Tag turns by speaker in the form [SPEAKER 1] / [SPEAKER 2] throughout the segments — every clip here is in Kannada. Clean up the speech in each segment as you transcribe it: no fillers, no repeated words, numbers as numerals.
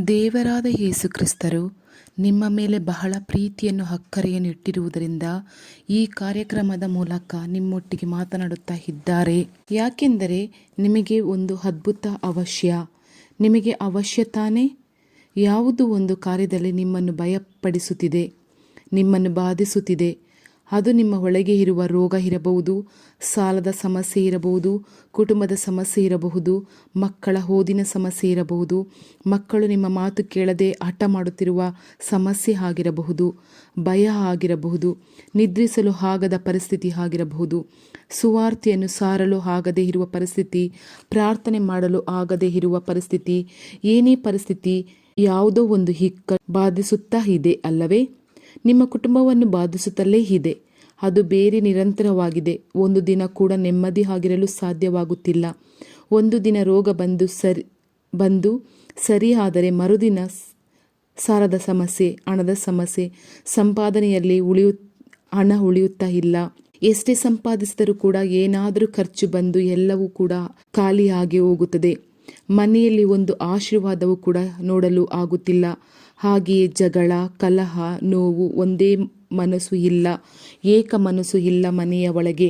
[SPEAKER 1] ದೇವರಾದ ಯೇಸು ಕ್ರಿಸ್ತರು ನಿಮ್ಮ ಮೇಲೆ ಬಹಳ ಪ್ರೀತಿಯನ್ನು ಅಕ್ಕರೆಯನ್ನು ಇಟ್ಟಿರುವುದರಿಂದ ಈ ಕಾರ್ಯಕ್ರಮದ ಮೂಲಕ ನಿಮ್ಮೊಟ್ಟಿಗೆ ಮಾತನಾಡುತ್ತಾ ಇದ್ದಾರೆ. ಯಾಕೆಂದರೆ ನಿಮಗೆ ಒಂದು ಅದ್ಭುತ ಅವಶ್ಯ. ನಿಮಗೆ ಅವಶ್ಯ ತಾನೇ? ಯಾವುದೋ ಒಂದು ಕಾರ್ಯದಲ್ಲಿ ನಿಮ್ಮನ್ನು ಭಯಪಡಿಸುತ್ತಿದೆ, ನಿಮ್ಮನ್ನು ಬಾಧಿಸುತ್ತಿದೆ. ಅದು ನಿಮ್ಮ ಒಳಗೆ ಇರುವ ರೋಗ ಇರಬಹುದು, ಸಾಲದ ಸಮಸ್ಯೆ ಇರಬಹುದು, ಕುಟುಂಬದ ಸಮಸ್ಯೆ ಇರಬಹುದು, ಮಕ್ಕಳ ಓದಿನ ಸಮಸ್ಯೆ ಇರಬಹುದು, ಮಕ್ಕಳು ನಿಮ್ಮ ಮಾತು ಕೇಳದೆ ಹಠ ಮಾಡುತ್ತಿರುವ ಸಮಸ್ಯೆ ಆಗಿರಬಹುದು, ಭಯ ಆಗಿರಬಹುದು, ನಿದ್ರಿಸಲು ಆಗದ ಪರಿಸ್ಥಿತಿ ಆಗಿರಬಹುದು, ಸುವಾರ್ತೆಯನ್ನು ಸಾರಲು ಆಗದೇ ಇರುವ ಪರಿಸ್ಥಿತಿ, ಪ್ರಾರ್ಥನೆ ಮಾಡಲು ಆಗದೇ ಇರುವ ಪರಿಸ್ಥಿತಿ. ಏನೇ ಪರಿಸ್ಥಿತಿ, ಯಾವುದೋ ಒಂದು ಹಿಕ್ಕ ಬಾಧಿಸುತ್ತಾ ಇದೆ ಅಲ್ಲವೇ? ನಿಮ್ಮ ಕುಟುಂಬವನ್ನು ಬಾಧಿಸುತ್ತಲೇ ಇದೆ. ಅದು ಬೇರೆ ನಿರಂತರವಾಗಿದೆ. ಒಂದು ದಿನ ಕೂಡ ನೆಮ್ಮದಿ ಆಗಿರಲು ಸಾಧ್ಯವಾಗುತ್ತಿಲ್ಲ. ಒಂದು ದಿನ ರೋಗ ಬಂದು ಸರಿಯಾದರೆ ಮರುದಿನ ಸಾಲದ ಸಮಸ್ಯೆ, ಹಣದ ಸಮಸ್ಯೆ, ಸಂಪಾದನೆಯಲ್ಲಿ ಹಣ ಉಳಿಯುತ್ತಾ ಇಲ್ಲ. ಎಷ್ಟೇ ಸಂಪಾದಿಸಿದರೂ ಕೂಡ ಏನಾದರೂ ಖರ್ಚು ಬಂದು ಎಲ್ಲವೂ ಕೂಡ ಖಾಲಿಯಾಗಿ ಹೋಗುತ್ತದೆ. ಮನೆಯಲ್ಲಿ ಒಂದು ಆಶೀರ್ವಾದವೂ ಕೂಡ ನೋಡಲು ಆಗುತ್ತಿಲ್ಲ. ಹಾಗೆಯೇ ಜಗಳ, ಕಲಹ, ನೋವು, ಒಂದೇ ಮನಸ್ಸು ಇಲ್ಲ, ಏಕ ಮನಸ್ಸು ಇಲ್ಲ ಮನೆಯ ಒಳಗೆ.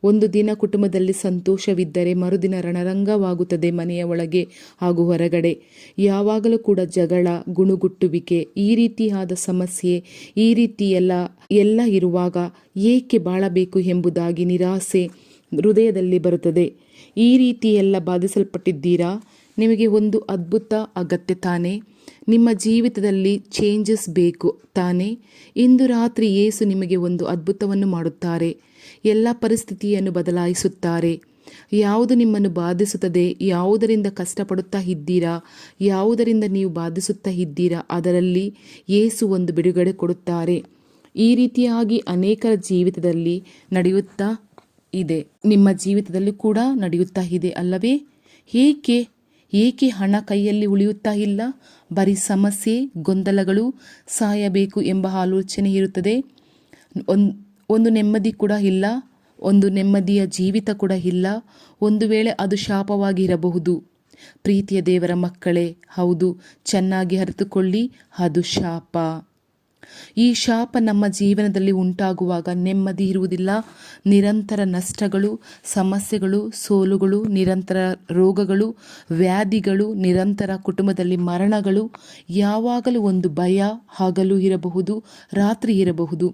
[SPEAKER 1] ಒಂದು ದಿನ ಕುಟುಂಬದಲ್ಲಿ ಸಂತೋಷವಿದ್ದರೆ ಮರುದಿನ ರಣರಂಗವಾಗುತ್ತದೆ ಮನೆಯ ಒಳಗೆ ಹಾಗೂ ಹೊರಗಡೆ. ಯಾವಾಗಲೂ ಕೂಡ ಜಗಳ, ಗುಣುಗುಟ್ಟುವಿಕೆ, ಈ ರೀತಿಯಾದ ಸಮಸ್ಯೆ, ಈ ರೀತಿ ಎಲ್ಲ ಇರುವಾಗ ಏಕೆ ಬಾಳಬೇಕು ಎಂಬುದಾಗಿ ನಿರಾಸೆ ಹೃದಯದಲ್ಲಿ ಬರುತ್ತದೆ. ಈ ರೀತಿ ಎಲ್ಲ ಬಾಧಿಸಲ್ಪಟ್ಟಿದ್ದೀರಾ? ನಿಮಗೆ ಒಂದು ಅದ್ಭುತ ಅಗತ್ಯ ತಾನೇ? ನಿಮ್ಮ ಜೀವಿತದಲ್ಲಿ ಚೇಂಜಸ್ ಬೇಕು ತಾನೇ? ಇಂದು ರಾತ್ರಿ ಯೇಸು ನಿಮಗೆ ಒಂದು ಅದ್ಭುತವನ್ನು ಮಾಡುತ್ತಾರೆ. ಎಲ್ಲ ಪರಿಸ್ಥಿತಿಯನ್ನು ಬದಲಾಯಿಸುತ್ತಾರೆ. ಯಾವುದು ನಿಮ್ಮನ್ನು ಬಾಧಿಸುತ್ತದೆ, ಯಾವುದರಿಂದ ಕಷ್ಟಪಡುತ್ತಾ ಇದ್ದೀರಾ, ಯಾವುದರಿಂದ ನೀವು ಬಾಧಿಸುತ್ತಾ ಇದ್ದೀರಾ, ಅದರಲ್ಲಿ ಯೇಸು ಒಂದು ಬಿಡುಗಡೆ ಕೊಡುತ್ತಾರೆ. ಈ ರೀತಿಯಾಗಿ ಅನೇಕರ ಜೀವಿತದಲ್ಲಿ ನಡೆಯುತ್ತಾ ಇದೆ. ನಿಮ್ಮ ಜೀವಿತದಲ್ಲಿ ಕೂಡ ನಡೆಯುತ್ತಾ ಇದೆ ಅಲ್ಲವೇ? ಏಕೆ ಹಣ ಕೈಯಲ್ಲಿ ಉಳಿಯುತ್ತಾ ಇಲ್ಲ? ಬರೀ ಸಮಸ್ಯೆ, ಗೊಂದಲಗಳು, ಸಾಯಬೇಕು ಎಂಬ ಆಲೋಚನೆ ಇರುತ್ತದೆ. ಒಂದು ನೆಮ್ಮದಿ ಕೂಡ ಇಲ್ಲ, ಒಂದು ನೆಮ್ಮದಿಯ ಜೀವಿತ ಕೂಡ ಇಲ್ಲ. ಒಂದು ವೇಳೆ ಅದು ಶಾಪವಾಗಿರಬಹುದು. ಪ್ರೀತಿಯ ದೇವರ ಮಕ್ಕಳೇ, ಹೌದು, ಚೆನ್ನಾಗಿ ಅರಿತುಕೊಳ್ಳಿ, ಅದು ಶಾಪ. ಈ ಶಾಪ ನಮ್ಮ ಜೀವನದಲ್ಲಿ ಉಂಟಾಗುವಾಗ ನೆಮ್ಮದಿ ಇರುವುದಿಲ್ಲ. ನಿರಂತರ ನಷ್ಟಗಳು, ಸಮಸ್ಯೆಗಳು, ಸೋಲುಗಳು, ನಿರಂತರ ರೋಗಗಳು, ವ್ಯಾಧಿಗಳು, ನಿರಂತರ ಕುಟುಂಬದಲ್ಲಿ ಮರಣಗಳು, ಯಾವಾಗಲೂ ಒಂದು ಭಯ, ಹಗಲು ಇರಬಹುದು, ರಾತ್ರಿ ಇರಬಹುದು,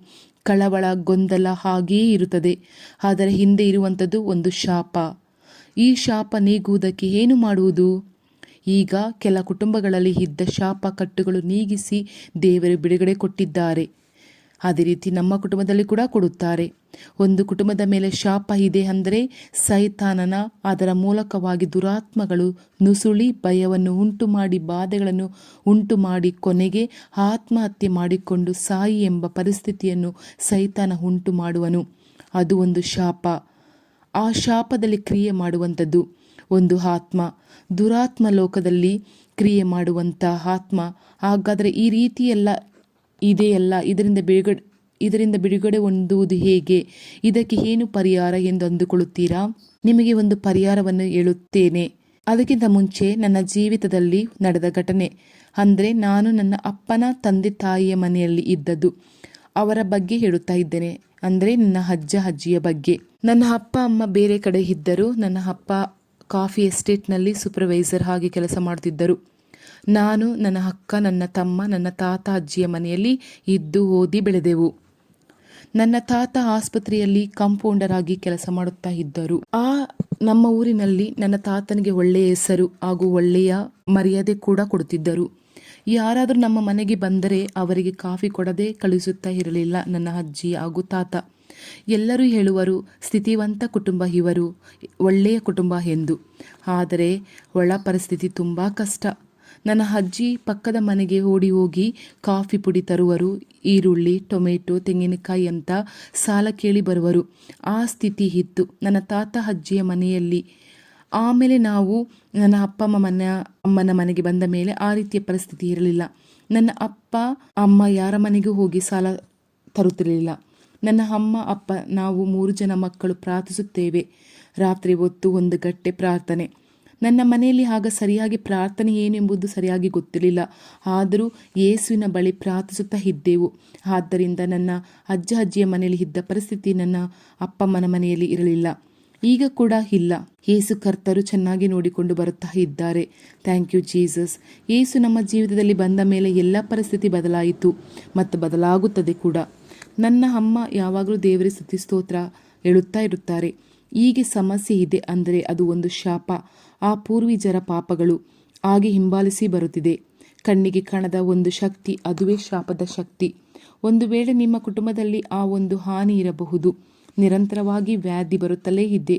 [SPEAKER 1] ಕಳವಳ, ಗೊಂದಲ ಹಾಗೇ ಇರುತ್ತದೆ. ಆದರೆ ಹಿಂದೆ ಇರುವಂಥದ್ದು ಒಂದು ಶಾಪ. ಈ ಶಾಪ ನೀಗುವುದಕ್ಕೆ ಏನು ಮಾಡುವುದು? ಈಗ ಕೆಲ ಕುಟುಂಬಗಳಲ್ಲಿ ಇದ್ದ ಶಾಪ ಕಟ್ಟುಗಳು ನೀಗಿಸಿ ದೇವರು ಬಿಡುಗಡೆ ಕೊಟ್ಟಿದ್ದಾರೆ. ಅದೇ ರೀತಿ ನಮ್ಮ ಕುಟುಂಬದಲ್ಲಿ ಕೂಡ ಕೊಡುತ್ತಾರೆ. ಒಂದು ಕುಟುಂಬದ ಮೇಲೆ ಶಾಪ ಇದೆ ಅಂದರೆ ಸೈತಾನನ ಅದರ ಮೂಲಕವಾಗಿ ದುರಾತ್ಮಗಳು ನುಸುಳಿ ಭಯವನ್ನು ಉಂಟು ಮಾಡಿ, ಬಾಧೆಗಳನ್ನು ಉಂಟು ಮಾಡಿ, ಕೊನೆಗೆ ಆತ್ಮಹತ್ಯೆ ಮಾಡಿಕೊಂಡು ಸಾಯಿ ಎಂಬ ಪರಿಸ್ಥಿತಿಯನ್ನು ಸೈತಾನ ಉಂಟು ಮಾಡುವನು. ಅದು ಒಂದು ಶಾಪ. ಆ ಶಾಪದಲ್ಲಿ ಕ್ರಿಯೆ ಮಾಡುವಂಥದ್ದು ಒಂದು ಆತ್ಮ, ದುರಾತ್ಮ ಲೋಕದಲ್ಲಿ ಕ್ರಿಯೆ ಮಾಡುವಂಥ ಆತ್ಮ. ಹಾಗಾದರೆ ಈ ರೀತಿಯೆಲ್ಲ ಇದೆಯಲ್ಲ, ಇದರಿಂದ ಬಿಡುಗಡೆ ಹೊಂದುವುದು ಹೇಗೆ? ಇದಕ್ಕೆ ಏನು ಪರಿಹಾರ ಎಂದು ಅಂದುಕೊಳ್ಳುತ್ತೀರಾ? ನಿಮಗೆ ಒಂದು ಪರಿಹಾರವನ್ನು ಹೇಳುತ್ತೇನೆ. ಅದಕ್ಕಿಂತ ಮುಂಚೆ ನನ್ನ ಜೀವಿತದಲ್ಲಿ ನಡೆದ ಘಟನೆ ಅಂದರೆ, ನಾನು ನನ್ನ ಅಪ್ಪನ ತಂದೆ ತಾಯಿಯ ಮನೆಯಲ್ಲಿ ಇದ್ದದ್ದು, ಅವರ ಬಗ್ಗೆ ಹೇಳುತ್ತಾ ಇದ್ದೇನೆ. ಅಂದರೆ ನನ್ನ ಅಜ್ಜ ಅಜ್ಜಿಯ ಬಗ್ಗೆ. ನನ್ನ ಅಪ್ಪ ಅಮ್ಮ ಬೇರೆ ಕಡೆ ಇದ್ದರು. ನನ್ನ ಅಪ್ಪ ಕಾಫಿ ಎಸ್ಟೇಟ್ನಲ್ಲಿ ಸೂಪರ್ವೈಸರ್ ಆಗಿ ಕೆಲಸ ಮಾಡುತ್ತಿದ್ದರು. ನಾನು, ನನ್ನ ಅಕ್ಕ, ನನ್ನ ತಮ್ಮ, ನನ್ನ ತಾತ ಅಜ್ಜಿಯ ಮನೆಯಲ್ಲಿ ಇದ್ದು ಓದಿ ಬೆಳೆದೆವು. ನನ್ನ ತಾತ ಆಸ್ಪತ್ರೆಯಲ್ಲಿ ಕಾಂಪೌಂಡರ್ ಆಗಿ ಕೆಲಸ ಮಾಡುತ್ತಾ ಇದ್ದರು. ನಮ್ಮ ಊರಿನಲ್ಲಿ ನನ್ನ ತಾತನಿಗೆ ಒಳ್ಳೆಯ ಹೆಸರು ಹಾಗೂ ಒಳ್ಳೆಯ ಮರ್ಯಾದೆ ಕೂಡ ಕೊಡುತ್ತಿದ್ದರು. ಯಾರಾದರೂ ನಮ್ಮ ಮನೆಗೆ ಬಂದರೆ ಅವರಿಗೆ ಕಾಫಿ ಕೊಡದೆ ಕಳಿಸುತ್ತಾ ಇರಲಿಲ್ಲ ನನ್ನ ಅಜ್ಜಿ ಹಾಗೂ ತಾತ. ಎಲ್ಲರೂ ಹೇಳುವರು, ಸ್ಥಿತಿವಂತ ಕುಟುಂಬ ಇವರು, ಒಳ್ಳೆಯ ಕುಟುಂಬ ಎಂದು. ಆದರೆ ಒಳ ಪರಿಸ್ಥಿತಿ ತುಂಬ ಕಷ್ಟ. ನನ್ನ ಅಜ್ಜಿ ಪಕ್ಕದ ಮನೆಗೆ ಓಡಿ ಹೋಗಿ ಕಾಫಿ ಪುಡಿ ತರುವರು, ಈರುಳ್ಳಿ, ಟೊಮೆಟೊ, ತೆಂಗಿನಕಾಯಿ ಅಂತ ಸಾಲ ಕೇಳಿ ಬರುವರು. ಆ ಸ್ಥಿತಿ ಇತ್ತು ನನ್ನ ತಾತ ಅಜ್ಜಿಯ ಮನೆಯಲ್ಲಿ. ಆಮೇಲೆ ನಾವು ನನ್ನ ಅಪ್ಪ ಅಮ್ಮನ ಮನೆಗೆ ಬಂದ ಮೇಲೆ ಆ ರೀತಿಯ ಪರಿಸ್ಥಿತಿ ಇರಲಿಲ್ಲ. ನನ್ನ ಅಪ್ಪ ಅಮ್ಮ ಯಾರ ಮನೆಗೂ ಹೋಗಿ ಸಾಲ ತರುತ್ತಿರಲಿಲ್ಲ. ನನ್ನ ಅಮ್ಮ ಅಪ್ಪ ನಾವು 3 ಜನ ಮಕ್ಕಳು ಪ್ರಾರ್ಥಿಸುತ್ತೇವೆ. ರಾತ್ರಿ ಹೊತ್ತು 1 ಗಂಟೆ ಪ್ರಾರ್ಥನೆ. ನನ್ನ ಮನೆಯಲ್ಲಿ ಆಗ ಸರಿಯಾಗಿ ಪ್ರಾರ್ಥನೆ ಏನು ಎಂಬುದು ಸರಿಯಾಗಿ ಗೊತ್ತಿರಲಿಲ್ಲ. ಆದರೂ ಯೇಸುವಿನ ಬಳಿ ಪ್ರಾರ್ಥಿಸುತ್ತಾ ಇದ್ದೆವು. ಆದ್ದರಿಂದ ನನ್ನ ಅಜ್ಜ ಅಜ್ಜಿಯ ಮನೆಯಲ್ಲಿ ಇದ್ದ ಪರಿಸ್ಥಿತಿ ನನ್ನ ಅಪ್ಪಮ್ಮನ ಮನೆಯಲ್ಲಿ ಇರಲಿಲ್ಲ, ಈಗ ಕೂಡ ಇಲ್ಲ. ಯೇಸು ಕರ್ತರು ಚೆನ್ನಾಗಿ ನೋಡಿಕೊಂಡು ಬರುತ್ತಾ ಇದ್ದಾರೆ. Thank you Jesus. ಯೇಸು ನಮ್ಮ ಜೀವಿತದಲ್ಲಿ ಬಂದ ಮೇಲೆ ಎಲ್ಲ ಪರಿಸ್ಥಿತಿ ಬದಲಾಯಿತು ಮತ್ತು ಬದಲಾಗುತ್ತದೆ ಕೂಡ. ನನ್ನ ಅಮ್ಮ ಯಾವಾಗಲೂ ದೇವರ ಸ್ತುತಿ ಸ್ತೋತ್ರ ಹೇಳುತ್ತಾ ಇರುತ್ತಾರೆ. ಹೀಗೆ ಸಮಸ್ಯೆ ಇದೆ ಅಂದರೆ ಅದು ಒಂದು ಶಾಪ. ಆ ಪೂರ್ವಜರ ಪಾಪಗಳು ಹಾಗೆ ಹಿಂಬಾಲಿಸಿ ಬರುತ್ತಿದೆ. ಕಣ್ಣಿಗೆ ಕಾಣದ ಒಂದು ಶಕ್ತಿ, ಅದುವೇ ಶಾಪದ ಶಕ್ತಿ. ಒಂದು ವೇಳೆ ನಿಮ್ಮ ಕುಟುಂಬದಲ್ಲಿ ಆ ಒಂದು ಹಾನಿ ಇರಬಹುದು. ನಿರಂತರವಾಗಿ ವ್ಯಾಧಿ ಬರುತ್ತಲೇ ಇದೆ,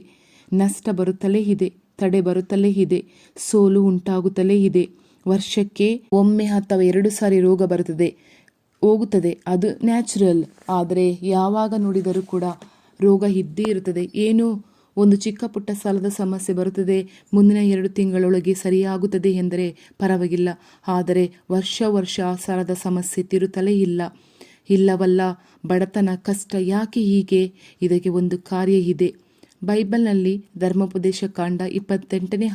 [SPEAKER 1] ನಷ್ಟ ಬರುತ್ತಲೇ ಇದೆ, ತಡೆ ಬರುತ್ತಲೇ ಇದೆ, ಸೋಲು ಉಂಟಾಗುತ್ತಲೇ ಇದೆ. ವರ್ಷಕ್ಕೆ ಒಮ್ಮೆ ಅಥವಾ 2 ಸಾರಿ ರೋಗ ಬರುತ್ತದೆ, ಹೋಗುತ್ತದೆ. ಅದು ನ್ಯಾಚುರಲ್. ಆದರೆ ಯಾವಾಗ ನೋಡಿದರೂ ಕೂಡ ರೋಗ ಇದ್ದೇ ಇರುತ್ತದೆ. ಏನೋ ಒಂದು ಚಿಕ್ಕ ಪುಟ್ಟ ಸಾಲದ ಸಮಸ್ಯೆ ಬರುತ್ತದೆ, ಮುಂದಿನ 2 ತಿಂಗಳೊಳಗೆ ಸರಿಯಾಗುತ್ತದೆ ಎಂದರೆ ಪರವಾಗಿಲ್ಲ. ಆದರೆ ವರ್ಷ ಆ ಸಾಲದ ಸಮಸ್ಯೆ ತಿರುತ್ತಲೇ ಇಲ್ಲವಲ್ಲ. ಬಡತನ, ಕಷ್ಟ ಯಾಕೆ ಹೀಗೆ? ಇದಕ್ಕೆ ಒಂದು ಕಾರ್ಯ ಇದೆ. ಬೈಬಲ್ನಲ್ಲಿ ಧರ್ಮೋಪದೇಶ ಕಾಂಡ 28ನೇ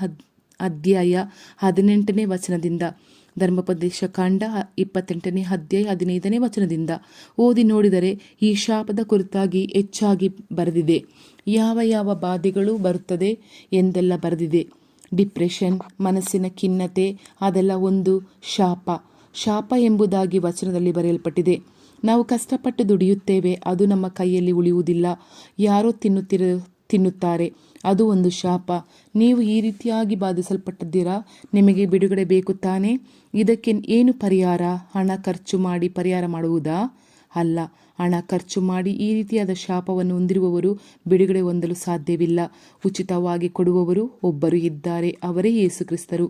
[SPEAKER 1] ಅಧ್ಯಾಯ 18ನೇ ವಚನದಿಂದ, ಧರ್ಮೋಪದೇಶ ಕಾಂಡ 28ನೇ ಅಧ್ಯಾಯ 15ನೇ ವಚನದಿಂದ ಓದಿ ನೋಡಿದರೆ ಈ ಶಾಪದ ಕುರಿತಾಗಿ ಹೆಚ್ಚಾಗಿ ಬರೆದಿದೆ. ಯಾವ ಬಾಧೆಗಳು ಬರುತ್ತದೆ ಎಂದೆಲ್ಲ ಬರೆದಿದೆ. ಡಿಪ್ರೆಷನ್, ಮನಸ್ಸಿನ ಖಿನ್ನತೆ, ಅದೆಲ್ಲ ಒಂದು ಶಾಪ ಎಂಬುದಾಗಿ ವಚನದಲ್ಲಿ ಬರೆಯಲ್ಪಟ್ಟಿದೆ. ನಾವು ಕಷ್ಟಪಟ್ಟು ದುಡಿಯುತ್ತೇವೆ, ಅದು ನಮ್ಮ ಕೈಯಲ್ಲಿ ಉಳಿಯುವುದಿಲ್ಲ. ಯಾರೋ ತಿನ್ನುತ್ತಾರೆ, ಅದು ಒಂದು ಶಾಪ. ನೀವು ಈ ರೀತಿಯಾಗಿ ಬಾಧಿಸಲ್ಪಟ್ಟಿದ್ದೀರಾ, ನಿಮಗೆ ಬಿಡುಗಡೆ ಬೇಕು ತಾನೇ? ಇದಕ್ಕೆ ಏನು ಪರಿಹಾರ? ಹಣ ಖರ್ಚು ಮಾಡಿ ಪರಿಹಾರ ಮಾಡುವುದಾ? ಅಲ್ಲ. ಹಣ ಖರ್ಚು ಮಾಡಿ ಈ ರೀತಿಯಾದ ಶಾಪವನ್ನು ಹೊಂದಿರುವವರು ಬಿಡುಗಡೆ ಹೊಂದಲು ಸಾಧ್ಯವಿಲ್ಲ. ಉಚಿತವಾಗಿ ಕೊಡುವವರು ಒಬ್ಬರು ಇದ್ದಾರೆ, ಅವರೇ ಯೇಸು ಕ್ರಿಸ್ತರು.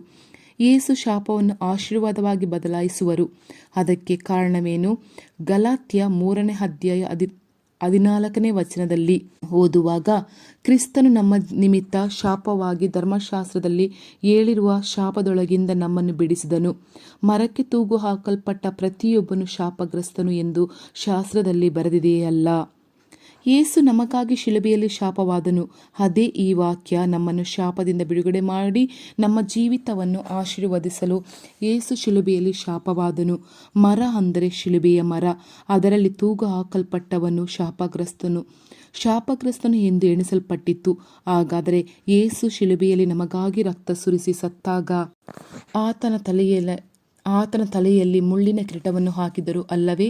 [SPEAKER 1] ಯೇಸು ಶಾಪವನ್ನು ಆಶೀರ್ವಾದವಾಗಿ ಬದಲಾಯಿಸುವರು. ಅದಕ್ಕೆ ಕಾರಣವೇನು? ಗಲಾತ್ಯ 3ನೇ ಅಧ್ಯಾಯ 14ನೇ ವಚನದಲ್ಲಿ ಓದುವಾಗ, ಕ್ರಿಸ್ತನು ನಮ್ಮ ನಿಮಿತ್ತ ಶಾಪವಾಗಿ ಧರ್ಮಶಾಸ್ತ್ರದಲ್ಲಿ ಹೇಳಿರುವ ಶಾಪದೊಳಗಿಂದ ನಮ್ಮನ್ನು ಬಿಡಿಸಿದನು. ಮರಕ್ಕೆ ತೂಗು ಹಾಕಲ್ಪಟ್ಟ ಪ್ರತಿಯೊಬ್ಬನು ಶಾಪಗ್ರಸ್ತನು ಎಂದು ಶಾಸ್ತ್ರದಲ್ಲಿ ಬರೆದಿದೆಯಲ್ಲ. ಯೇಸು ನಮಗಾಗಿ ಶಿಲುಬೆಯಲ್ಲಿ ಶಾಪವಾದನು. ಅದೇ ಈ ವಾಕ್ಯ ನಮ್ಮನ್ನು ಶಾಪದಿಂದ ಬಿಡುಗಡೆ ಮಾಡಿ ನಮ್ಮ ಜೀವಿತವನ್ನು ಆಶೀರ್ವದಿಸಲು ಯೇಸು ಶಿಲುಬೆಯಲ್ಲಿ ಶಾಪವಾದನು. ಮರ ಅಂದರೆ ಶಿಲುಬೆಯ ಮರ. ಅದರಲ್ಲಿ ತೂಗು ಹಾಕಲ್ಪಟ್ಟವನು ಶಾಪಗ್ರಸ್ತನು ಎಂದು ಎಣಿಸಲ್ಪಟ್ಟಿತ್ತು. ಹಾಗಾದರೆ ಯೇಸು ಶಿಲುಬೆಯಲ್ಲಿ ನಮಗಾಗಿ ರಕ್ತ ಸುರಿಸಿ ಸತ್ತಾಗ ಆತನ ತಲೆಯಲ್ಲಿ ಮುಳ್ಳಿನ ಕಿರೀಟವನ್ನು ಹಾಕಿದರು ಅಲ್ಲವೇ?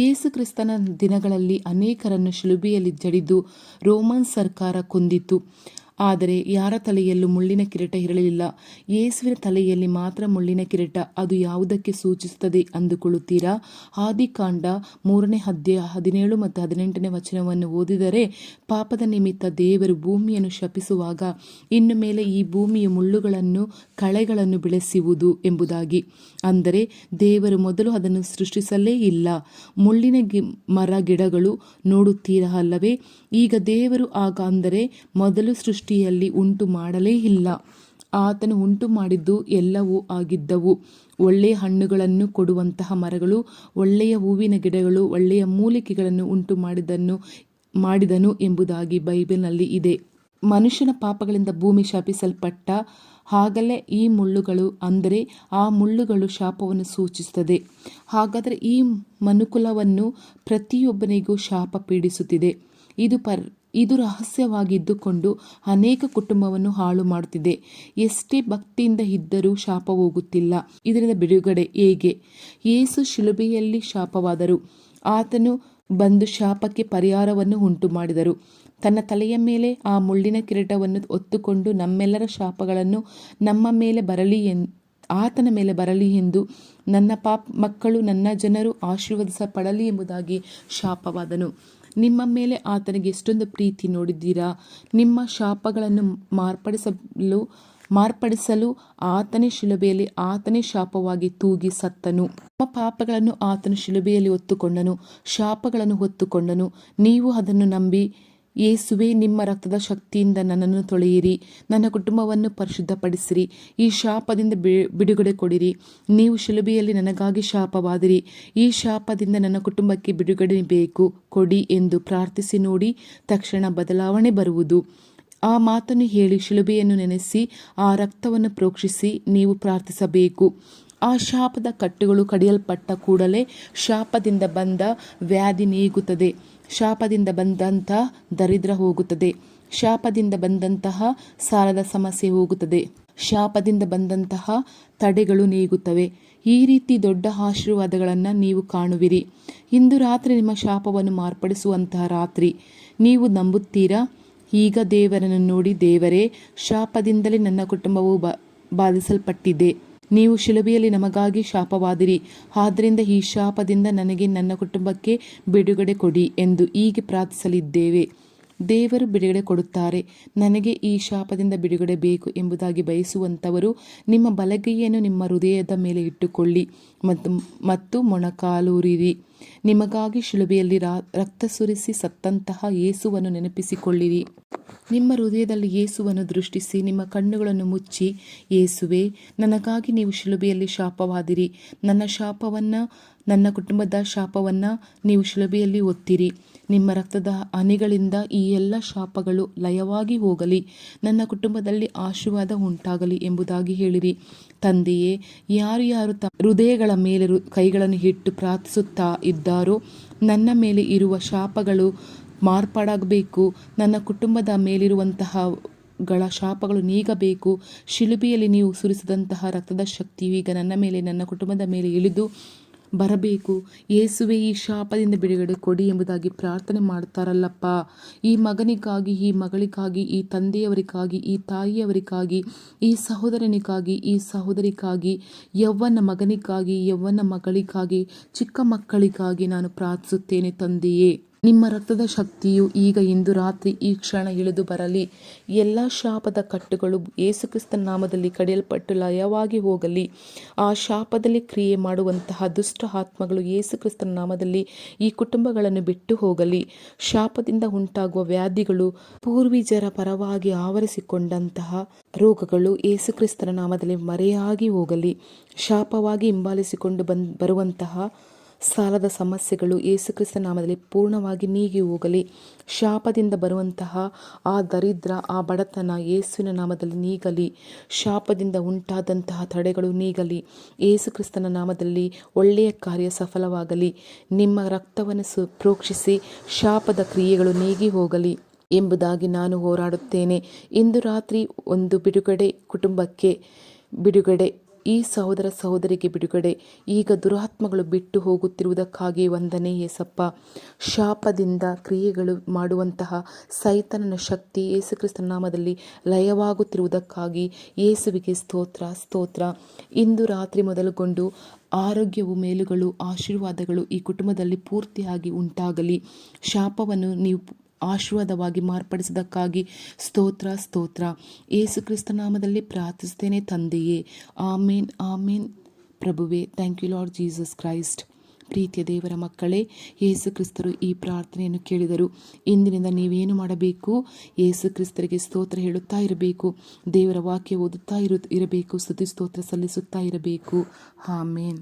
[SPEAKER 1] ಯೇಸು ಕ್ರಿಸ್ತನ ದಿನಗಳಲ್ಲಿ ಅನೇಕರನ್ನು ಶಿಲುಬೆಯಲ್ಲಿ ಜಡಿದು ರೋಮನ್ ಸರ್ಕಾರ ಕೊಂದಿತು. ಆದರೆ ಯಾರ ತಲೆಯಲ್ಲೂ ಮುಳ್ಳಿನ ಕಿರೀಟ ಇರಲಿಲ್ಲ. ಯೇಸುವಿನ ತಲೆಯಲ್ಲಿ ಮಾತ್ರ ಮುಳ್ಳಿನ ಕಿರೀಟ. ಅದು ಯಾವುದಕ್ಕೆ ಸೂಚಿಸುತ್ತದೆ ಅಂದುಕೊಳ್ಳುತ್ತೀರಾ? ಆದಿಕಾಂಡ 3ನೇ ಅಧ್ಯಾಯ 17 ಮತ್ತು 18ನೇ ವಚನವನ್ನು ಓದಿದರೆ, ಪಾಪದ ನಿಮಿತ್ತ ದೇವರು ಭೂಮಿಯನ್ನು ಶಪಿಸುವಾಗ ಇನ್ನು ಮೇಲೆ ಈ ಭೂಮಿಯ ಮುಳ್ಳುಗಳನ್ನು ಕಳೆಗಳನ್ನು ಬೆಳೆಸುವುದು ಎಂಬುದಾಗಿ. ಅಂದರೆ ದೇವರು ಮೊದಲು ಅದನ್ನು ಸೃಷ್ಟಿಸಲೇ ಇಲ್ಲ. ಮುಳ್ಳಿನ ಮರ ಗಿಡಗಳು ನೋಡುತ್ತೀರಾ ಅಲ್ಲವೇ? ಈಗ ದೇವರು ಆಗ ಅಂದರೆ ಮೊದಲು ಸೃಷ್ಟಿಯಲ್ಲಿ ಉಂಟು ಮಾಡಲೇ ಇಲ್ಲ. ಆತನು ಉಂಟು ಮಾಡಿದ್ದು ಎಲ್ಲವೂ ಆಗಿದ್ದವು. ಒಳ್ಳೆಯ ಹಣ್ಣುಗಳನ್ನು ಕೊಡುವಂತಹ ಮರಗಳು, ಒಳ್ಳೆಯ ಹೂವಿನ ಗಿಡಗಳು, ಒಳ್ಳೆಯ ಮೂಲಿಕೆಗಳನ್ನು ಉಂಟು ಮಾಡಿದನು ಎಂಬುದಾಗಿ ಬೈಬಲ್ನಲ್ಲಿ ಇದೆ. ಮನುಷ್ಯನ ಪಾಪಗಳಿಂದ ಭೂಮಿ ಶಾಪಿಸಲ್ಪಟ್ಟ ಆಗಲೇ ಈ ಮುಳ್ಳುಗಳು, ಅಂದರೆ ಆ ಮುಳ್ಳುಗಳು ಶಾಪವನ್ನು ಸೂಚಿಸುತ್ತದೆ. ಹಾಗಾದರೆ ಈ ಮನುಕುಲವನ್ನು ಪ್ರತಿಯೊಬ್ಬನಿಗೂ ಶಾಪ ಪೀಡಿಸುತ್ತಿದೆ. ಇದು ರಹಸ್ಯವಾಗಿದ್ದುಕೊಂಡು ಅನೇಕ ಕುಟುಂಬವನ್ನು ಹಾಳು ಮಾಡುತ್ತಿದೆ. ಎಷ್ಟೇ ಭಕ್ತಿಯಿಂದ ಇದ್ದರೂ ಶಾಪ ಹೋಗುತ್ತಿಲ್ಲ. ಇದರಿಂದ ಬಿಡುಗಡೆ ಹೇಗೆ? ಯೇಸು ಶಿಲುಬೆಯಲ್ಲಿ ಶಾಪವಾದರು. ಆತನು ಬಂದು ಶಾಪಕ್ಕೆ ಪರಿಹಾರವನ್ನು ಉಂಟು ಮಾಡಿದರು. ತನ್ನ ತಲೆಯ ಮೇಲೆ ಆ ಮುಳ್ಳಿನ ಕಿರೀಟವನ್ನು ಹೊತ್ತುಕೊಂಡು ನಮ್ಮೆಲ್ಲರ ಶಾಪಗಳನ್ನು ನಮ್ಮ ಮೇಲೆ ಬರಲಿ ಆತನ ಮೇಲೆ ಬರಲಿ ಎಂದು, ನನ್ನ ಮಕ್ಕಳು, ನನ್ನ ಜನರು ಆಶೀರ್ವದಿಸಪಡಲಿ ಎಂಬುದಾಗಿ ಶಾಪವಾದನು. ನಿಮ್ಮ ಮೇಲೆ ಆತನಿಗೆ ಎಷ್ಟೊಂದು ಪ್ರೀತಿ ನೋಡಿದ್ದೀರಾ? ನಿಮ್ಮ ಶಾಪಗಳನ್ನು ಮಾರ್ಪಡಿಸಲು ಆತನೇ ಶಿಲುಬೆಯಲ್ಲಿ ಆತನೇ ಶಾಪವಾಗಿ ತೂಗಿ ಸತ್ತನು. ನಮ್ಮ ಪಾಪಗಳನ್ನು ಆತನು ಶಿಲುಬೆಯಲ್ಲಿ ಹೊತ್ತುಕೊಂಡನು, ಶಾಪಗಳನ್ನು ಹೊತ್ತುಕೊಂಡನು. ನೀವು ಅದನ್ನು ನಂಬಿ, ಯೇಸುವೆ, ನಿಮ್ಮ ರಕ್ತದ ಶಕ್ತಿಯಿಂದ ನನ್ನನ್ನು ತೊಳೆಯಿರಿ, ನನ್ನ ಕುಟುಂಬವನ್ನು ಪರಿಶುದ್ಧಪಡಿಸಿರಿ, ಈ ಶಾಪದಿಂದ ಬಿಡುಗಡೆ ಕೊಡಿರಿ. ನೀವು ಶಿಲುಬೆಯಲ್ಲಿ ನನಗಾಗಿ ಶಾಪವಾದಿರಿ, ಈ ಶಾಪದಿಂದ ನನ್ನ ಕುಟುಂಬಕ್ಕೆ ಬಿಡುಗಡೆ ಬೇಕು, ಕೊಡಿ ಎಂದು ಪ್ರಾರ್ಥಿಸಿ ನೋಡಿ. ತಕ್ಷಣ ಬದಲಾವಣೆ ಬರುವುದು. ಆ ಮಾತನ್ನು ಹೇಳಿ ಶಿಲುಬೆಯನ್ನು ನೆನೆಸಿ ಆ ರಕ್ತವನ್ನು ಪ್ರೋಕ್ಷಿಸಿ ನೀವು ಪ್ರಾರ್ಥಿಸಬೇಕು. ಆ ಶಾಪದ ಕಟ್ಟುಗಳು ಕಡಿಯಲ್ಪಟ್ಟ ಕೂಡಲೇ ಶಾಪದಿಂದ ಬಂದ ವ್ಯಾಧಿ ನೀಗುತ್ತದೆ, ಶಾಪದಿಂದ ಬಂದಂಥ ದರಿದ್ರ ಹೋಗುತ್ತದೆ, ಶಾಪದಿಂದ ಬಂದಂತಹ ಸಾಲದ ಸಮಸ್ಯೆ ಹೋಗುತ್ತದೆ, ಶಾಪದಿಂದ ಬಂದಂತಹ ತಡೆಗಳು ನೀಗುತ್ತವೆ. ಈ ರೀತಿ ದೊಡ್ಡ ಆಶೀರ್ವಾದಗಳನ್ನು ನೀವು ಕಾಣುವಿರಿ. ಇಂದು ರಾತ್ರಿ ನಿಮ್ಮ ಶಾಪವನ್ನು ಮಾರ್ಪಡಿಸುವಂತಹ ರಾತ್ರಿ. ನೀವು ನಂಬುತ್ತೀರಾ? ಈಗ ದೇವರನ್ನು ನೋಡಿ, ದೇವರೇ, ಶಾಪದಿಂದಲೇ ನನ್ನ ಕುಟುಂಬವು ಬಾಧಿಸಲ್ಪಟ್ಟಿದೆ. ನೀವು ಶಿಲುಬೆಯಲ್ಲಿ ನಮಗಾಗಿ ಶಾಪವಾದಿರಿ, ಆದ್ದರಿಂದ ಈ ಶಾಪದಿಂದ ನನಗೆ ನನ್ನ ಕುಟುಂಬಕ್ಕೆ ಬಿಡುಗಡೆ ಕೊಡಿ ಎಂದು ಹೀಗೆ ಪ್ರಾರ್ಥಿಸಲಿದ್ದೇವೆ. ದೇವರು ಬಿಡುಗಡೆ ಕೊಡುತ್ತಾರೆ. ನನಗೆ ಈ ಶಾಪದಿಂದ ಬಿಡುಗಡೆ ಬೇಕು ಎಂಬುದಾಗಿ ಬಯಸುವಂಥವರು ನಿಮ್ಮ ಬಲಗೈಯನ್ನು ನಿಮ್ಮ ಹೃದಯದ ಮೇಲೆ ಇಟ್ಟುಕೊಳ್ಳಿ ಮತ್ತು ಮೊಣಕಾಲೂರಿರಿ. ನಿಮಗಾಗಿ ಶಿಲುಬೆಯಲ್ಲಿ ರಕ್ತ ಸುರಿಸಿ ಸತ್ತಂತಹ ಯೇಸುವನ್ನು ನೆನಪಿಸಿಕೊಳ್ಳಿರಿ. ನಿಮ್ಮ ಹೃದಯದಲ್ಲಿ ಯೇಸುವನ್ನು ದೃಷ್ಟಿಸಿ ನಿಮ್ಮ ಕಣ್ಣುಗಳನ್ನು ಮುಚ್ಚಿ, ಯೇಸುವೆ, ನನಗಾಗಿ ನೀವು ಶಿಲುಬೆಯಲ್ಲಿ ಶಾಪವಾದಿರಿ, ನನ್ನ ಶಾಪವನ್ನು, ನನ್ನ ಕುಟುಂಬದ ಶಾಪವನ್ನು ನೀವು ಶಿಲುಬೆಯಲ್ಲಿ ಒತ್ತಿರಿ. ನಿಮ್ಮ ರಕ್ತದ ಹನಿಗಳಿಂದ ಈ ಎಲ್ಲ ಶಾಪಗಳು ಲಯವಾಗಿ ಹೋಗಲಿ, ನನ್ನ ಕುಟುಂಬದಲ್ಲಿ ಆಶೀರ್ವಾದ ಉಂಟಾಗಲಿ ಎಂಬುದಾಗಿ ಹೇಳಿರಿ. ತಂದೆಯೇ, ಯಾರು ಹೃದಯಗಳ ಮೇಲೆ ಕೈಗಳನ್ನು ಇಟ್ಟು ಪ್ರಾರ್ಥಿಸುತ್ತಾ ಇದ್ದಾರೋ ನನ್ನ ಮೇಲೆ ಇರುವ ಶಾಪಗಳು ಮಾರ್ಪಾಡಾಗಬೇಕು, ನನ್ನ ಕುಟುಂಬದ ಮೇಲಿರುವಂತಹ ಶಾಪಗಳು ನೀಗಬೇಕು. ಶಿಲುಬೆಯಲ್ಲಿ ನೀವು ಸುರಿಸಿದಂತಹ ರಕ್ತದ ಶಕ್ತಿಯು ಈಗ ನನ್ನ ಮೇಲೆ, ನನ್ನ ಕುಟುಂಬದ ಮೇಲೆ ಇಳಿದು ಬರಬೇಕು. ಯೇಸುವೆ, ಈ ಶಾಪದಿಂದ ಬಿಡುಗಡೆ ಕೊಡಿ ಎಂಬುದಾಗಿ ಪ್ರಾರ್ಥನೆ ಮಾಡ್ತಾರಲ್ಲಪ್ಪ. ಈ ಮಗನಿಗಾಗಿ, ಈ ಮಗಳಿಗಾಗಿ, ಈ ತಂದೆಯವರಿಗಾಗಿ, ಈ ತಾಯಿಯವರಿಗಾಗಿ, ಈ ಸಹೋದರನಿಗಾಗಿ, ಈ ಸಹೋದರಿಗಾಗಿ, ಯೌವನ ಮಗನಿಗಾಗಿ, ಯೌವನ ಮಗಳಿಗಾಗಿ, ಚಿಕ್ಕ ಮಕ್ಕಳಿಗಾಗಿ ನಾನು ಪ್ರಾರ್ಥಿಸುತ್ತೇನೆ. ತಂದೆಯೇ, ನಿಮ್ಮ ರಕ್ತದ ಶಕ್ತಿಯು ಈಗ ಇಂದು ರಾತ್ರಿ ಈ ಕ್ಷಣ ಇಳಿದು ಬರಲಿ. ಎಲ್ಲ ಶಾಪದ ಕಟ್ಟುಗಳು ಯೇಸುಕ್ರಿಸ್ತನ ನಾಮದಲ್ಲಿ ಕಡಿಯಲ್ಪಟ್ಟು ಲಯವಾಗಿ ಹೋಗಲಿ. ಆ ಶಾಪದಲ್ಲಿ ಕ್ರಿಯೆ ಮಾಡುವಂತಹ ದುಷ್ಟ ಆತ್ಮಗಳು ಯೇಸುಕ್ರಿಸ್ತನ ನಾಮದಲ್ಲಿ ಈ ಕುಟುಂಬಗಳನ್ನು ಬಿಟ್ಟು ಹೋಗಲಿ. ಶಾಪದಿಂದ ಉಂಟಾಗುವ ವ್ಯಾಧಿಗಳು, ಪೂರ್ವಿಜರ ಪರವಾಗಿ ಆವರಿಸಿಕೊಂಡಂತಹ ರೋಗಗಳು ಯೇಸುಕ್ರಿಸ್ತನ ನಾಮದಲ್ಲಿ ಮರೆಯಾಗಿ ಹೋಗಲಿ. ಶಾಪವಾಗಿ ಹಿಂಬಾಲಿಸಿಕೊಂಡು ಬರುವಂತಹ ಸಾಲದ ಸಮಸ್ಯೆಗಳು ಯೇಸುಕ್ರಿಸ್ತನ ನಾಮದಲ್ಲಿ ಪೂರ್ಣವಾಗಿ ನೀಗಿ ಹೋಗಲಿ. ಶಾಪದಿಂದ ಬರುವಂತಹ ಆ ದರಿದ್ರ, ಆ ಬಡತನ ಯೇಸುವಿನ ನಾಮದಲ್ಲಿ ನೀಗಲಿ. ಶಾಪದಿಂದ ಉಂಟಾದಂತಹ ತಡೆಗಳು ನೀಗಲಿ. ಯೇಸುಕ್ರಿಸ್ತನ ನಾಮದಲ್ಲಿ ಒಳ್ಳೆಯ ಕಾರ್ಯ ಸಫಲವಾಗಲಿ. ನಿಮ್ಮ ರಕ್ತವನ್ನು ಪ್ರೋಕ್ಷಿಸಿ ಶಾಪದ ಕ್ರಿಯೆಗಳು ನೀಗಿ ಹೋಗಲಿ ಎಂಬುದಾಗಿ ನಾನು ಹೋರಾಡುತ್ತೇನೆ. ಇಂದು ರಾತ್ರಿ ಒಂದು ಬಿಡುಗಡೆ, ಕುಟುಂಬಕ್ಕೆ ಬಿಡುಗಡೆ, ಈ ಸಹೋದರ ಸಹೋದರಿಗೆ ಬಿಡುಗಡೆ. ಈಗ ದುರಾತ್ಮಗಳು ಬಿಟ್ಟು ಹೋಗುತ್ತಿರುವುದಕ್ಕಾಗಿ ವಂದನೆ ಯೇಸಪ್ಪ. ಶಾಪದಿಂದ ಕ್ರಿಯೆಗಳು ಮಾಡುವಂತಹ ಸೈತಾನನ ಶಕ್ತಿ ಯೇಸುಕ್ರಿಸ್ತನ ನಾಮದಲ್ಲಿ ಲಯವಾಗುತ್ತಿರುವುದಕ್ಕಾಗಿ ಯೇಸುವಿಗೆ ಸ್ತೋತ್ರ, ಸ್ತೋತ್ರ. ಇಂದು ರಾತ್ರಿ ಮೊದಲುಗೊಂಡು ಆರೋಗ್ಯವು, ಮೇಲುಗಳು, ಆಶೀರ್ವಾದಗಳು ಈ ಕುಟುಂಬದಲ್ಲಿ ಪೂರ್ತಿಯಾಗಿ ಉಂಟಾಗಲಿ. ಶಾಪವನ್ನು ನೀವು ಆಶೀರ್ವಾದವಾಗಿ ಮಾರ್ಪಡಿಸಿದ್ದಕ್ಕಾಗಿ ಸ್ತೋತ್ರ, ಸ್ತೋತ್ರ. ಯೇಸು ಕ್ರಿಸ್ತ ನಾಮದಲ್ಲಿ ಪ್ರಾರ್ಥಿಸ್ತೇನೆ ತಂದೆಯೇ. Amen, amen. ಪ್ರಭುವೇ, thank you Lord Jesus Christ. ಪ್ರೀತಿಯ ದೇವರ ಮಕ್ಕಳೇ, ಯೇಸು ಕ್ರಿಸ್ತರು ಈ ಪ್ರಾರ್ಥನೆಯನ್ನು ಕೇಳಿದರು. ಇಂದಿನಿಂದ ನೀವೇನು ಮಾಡಬೇಕು? ಯೇಸು ಕ್ರಿಸ್ತರಿಗೆ ಸ್ತೋತ್ರ ಹೇಳುತ್ತಾ ಇರಬೇಕು, ದೇವರ ವಾಕ್ಯ ಓದುತ್ತಾ ಇರಬೇಕು, ಸ್ತುತಿ ಸ್ತೋತ್ರ ಸಲ್ಲಿಸುತ್ತಾ ಇರಬೇಕು. ಆಮೇನ್.